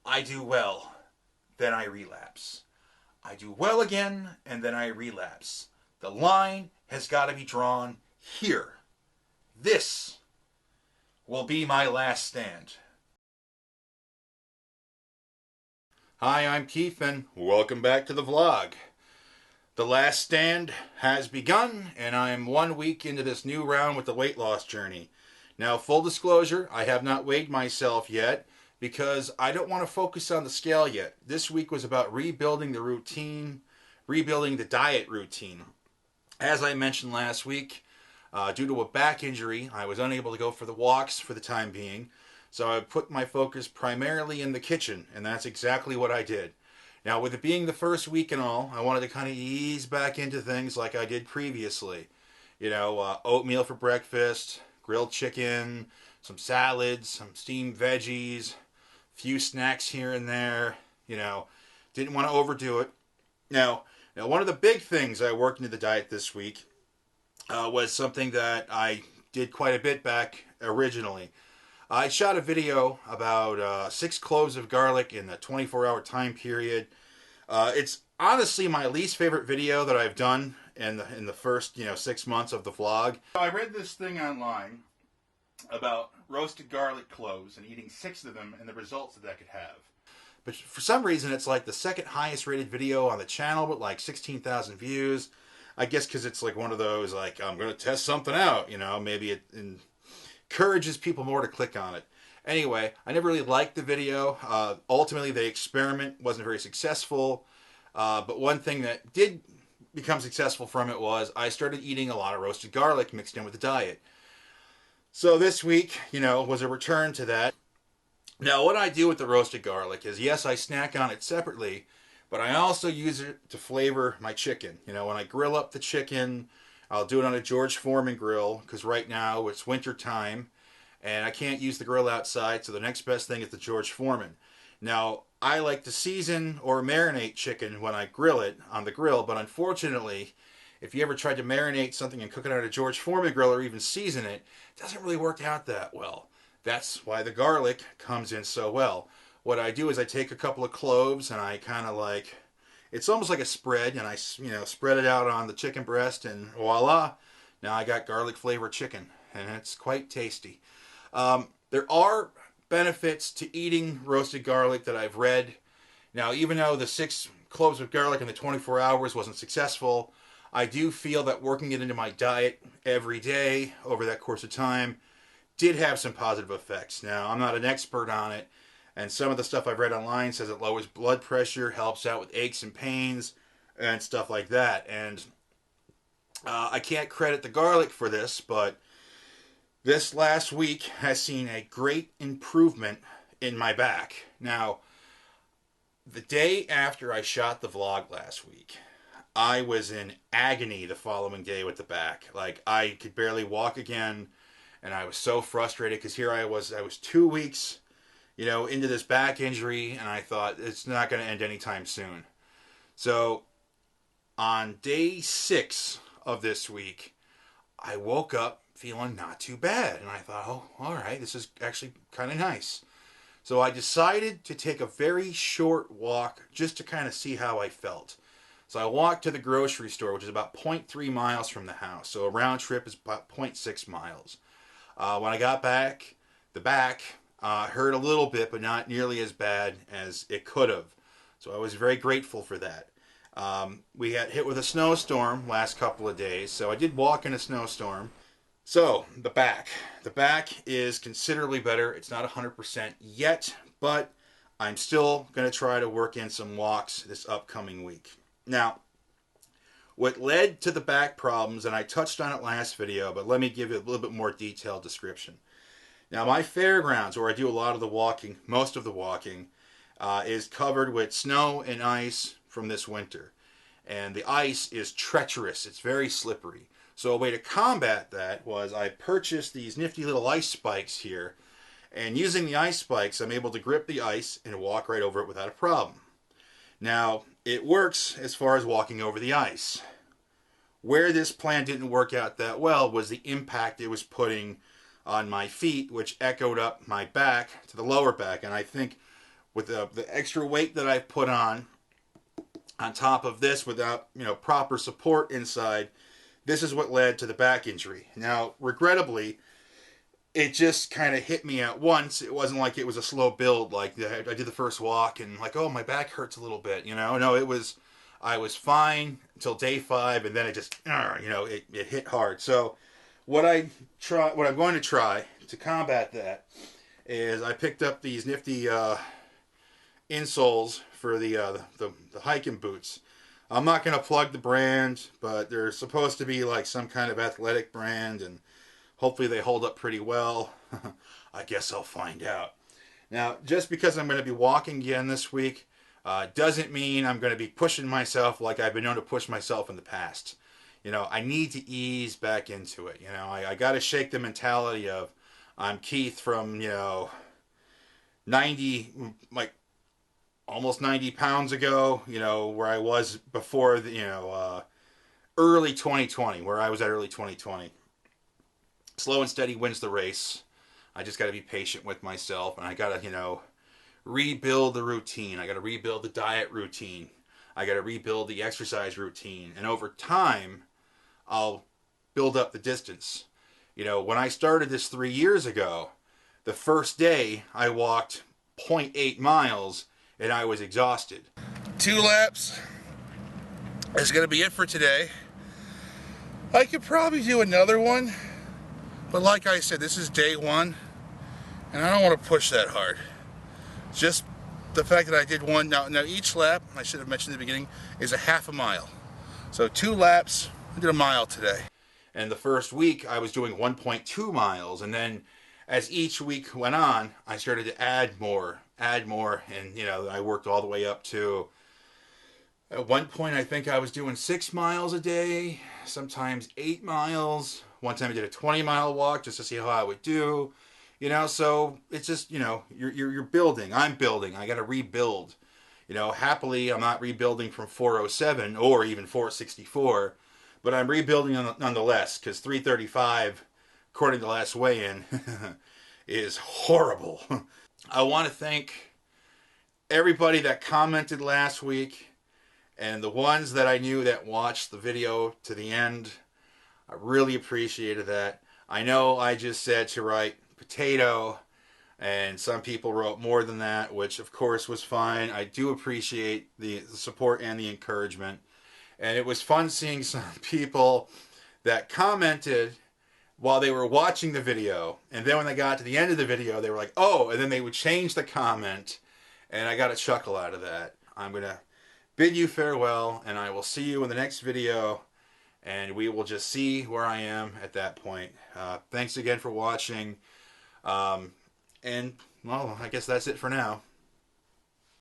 I do well, then I relapse. I do well again, and then I relapse. The line has got to be drawn here. This will be my last stand. Hi, I'm Keith, and welcome back to the vlog. The last stand has begun, and I am 1 week into this new round with the weight loss journey. Now, full disclosure, I have not weighed myself yet because I don't want to focus on the scale yet. This week was about rebuilding the routine, rebuilding the diet routine. As I mentioned last week, due to a back injury, I was unable to go for the walks for the time being, so I put my focus primarily in the kitchen, and that's exactly what I did. Now, with it being the first week and all, I wanted to kind of ease back into things like I did previously. You know, oatmeal for breakfast, grilled chicken, some salads, some steamed veggies, a few snacks here and there. You know, didn't want to overdo it. Now, one of the big things I worked into the diet this week was something that I did quite a bit back originally. I shot a video about 6 cloves of garlic in a 24-hour time period. It's honestly my least favorite video that I've done in the first 6 months of the vlog. I read this thing online about roasted garlic cloves and eating 6 of them and the results that could have. But for some reason, it's like the second highest rated video on the channel with like 16,000 views. I guess because it's like one of those, like, I'm going to test something out, maybe it encourages people more to click on it. Anyway, I never really liked the video. Ultimately, the experiment wasn't very successful. But one thing that did become successful from it was I started eating a lot of roasted garlic mixed in with the diet. So this week, was a return to that. Now, what I do with the roasted garlic is, yes, I snack on it separately, but I also use it to flavor my chicken. When I grill up the chicken, I'll do it on a George Foreman grill, because right now it's winter time, and I can't use the grill outside, so the next best thing is the George Foreman. Now, I like to season or marinate chicken when I grill it on the grill, but unfortunately, if you ever tried to marinate something and cook it on a George Foreman grill or even season it, it doesn't really work out that well. That's why the garlic comes in so well. What I do is I take a couple of cloves and I kind of like, it's almost like a spread, and I spread it out on the chicken breast, and voila, now I got garlic flavored chicken, and it's quite tasty. There are benefits to eating roasted garlic that I've read. Now, even though the 6 cloves of garlic in the 24 hours wasn't successful, I do feel that working it into my diet every day over that course of time did have some positive effects. Now, I'm not an expert on it, and some of the stuff I've read online says it lowers blood pressure, helps out with aches and pains, and stuff like that. And I can't credit the garlic for this, but this last week has seen a great improvement in my back. Now, the day after I shot the vlog last week, I was in agony the following day with the back. Like, I could barely walk again, and I was so frustrated because here I was 2 weeks, into this back injury, and I thought it's not going to end anytime soon. So, on day 6 of this week, I woke up feeling not too bad, and I thought, oh, all right, this is actually kind of nice. So I decided to take a very short walk just to kind of see how I felt. So I walked to the grocery store, which is about 0.3 miles from the house. So a round trip is about 0.6 miles. When I got back, the back hurt a little bit, but not nearly as bad as it could have. So I was very grateful for that. We got hit with a snowstorm last couple of days, so I did walk in a snowstorm. So, the back. The back is considerably better. It's not 100% yet, but I'm still going to try to work in some walks this upcoming week. Now, what led to the back problems, and I touched on it last video, but let me give you a little bit more detailed description. Now, my fairgrounds, where I do a lot of the walking, most of the walking, is covered with snow and ice from this winter. And the ice is treacherous. It's very slippery. So a way to combat that was I purchased these nifty little ice spikes here. And using the ice spikes, I'm able to grip the ice and walk right over it without a problem. Now, it works as far as walking over the ice. Where this plan didn't work out that well was the impact it was putting on my feet, which echoed up my back to the lower back. And I think with the extra weight that I put on top of this without, proper support inside, this is what led to the back injury. Now, regrettably, it just kind of hit me at once. It wasn't like it was a slow build. Like I did the first walk and like, oh, my back hurts a little bit. No, I was fine until day 5, and then it just, it hit hard. So what I'm going to try to combat that is I picked up these nifty insoles for the hiking boots. I'm not going to plug the brand, but they're supposed to be like some kind of athletic brand, and hopefully they hold up pretty well. I guess I'll find out. Now, just because I'm going to be walking again this week doesn't mean I'm going to be pushing myself like I've been known to push myself in the past. I need to ease back into it. I got to shake the mentality of I'm Keith from, 90, like almost 90 pounds ago, where I was before the, early 2020, where I was at early 2020. Slow and steady wins the race. I just got to be patient with myself, and I got to, rebuild the routine. I got to rebuild the diet routine. I got to rebuild the exercise routine. And over time, I'll build up the distance. When I started this 3 years ago, the first day I walked 0.8 miles and I was exhausted. 2 laps is going to be it for today. I could probably do another one, but like I said, this is day 1 and I don't want to push that hard. Just the fact that I did one. Now each lap, I should have mentioned in the beginning, is a half a mile. So 2 laps, I did a mile today. And the first week I was doing 1.2 miles, and then as each week went on, I started to add more, and I worked all the way up to, at one point I think I was doing 6 miles a day, sometimes 8 miles. One time I did a 20-mile walk just to see how I would do. So it's just, you're building. I'm building. I got to rebuild. Happily, I'm not rebuilding from 407 or even 464, but I'm rebuilding nonetheless, because 335, according to the last weigh-in, is horrible. I want to thank everybody that commented last week, and the ones that I knew that watched the video to the end. I really appreciated that. I know I just said to write potato, and some people wrote more than that, which of course was fine. I do appreciate the support and the encouragement, and it was fun seeing some people that commented while they were watching the video, and then when they got to the end of the video they were like, oh, and then they would change the comment, and I got a chuckle out of that. I'm gonna bid you farewell, and I will see you in the next video, and we will just see where I am at that point. Thanks again for watching. And, well, I guess that's it for now.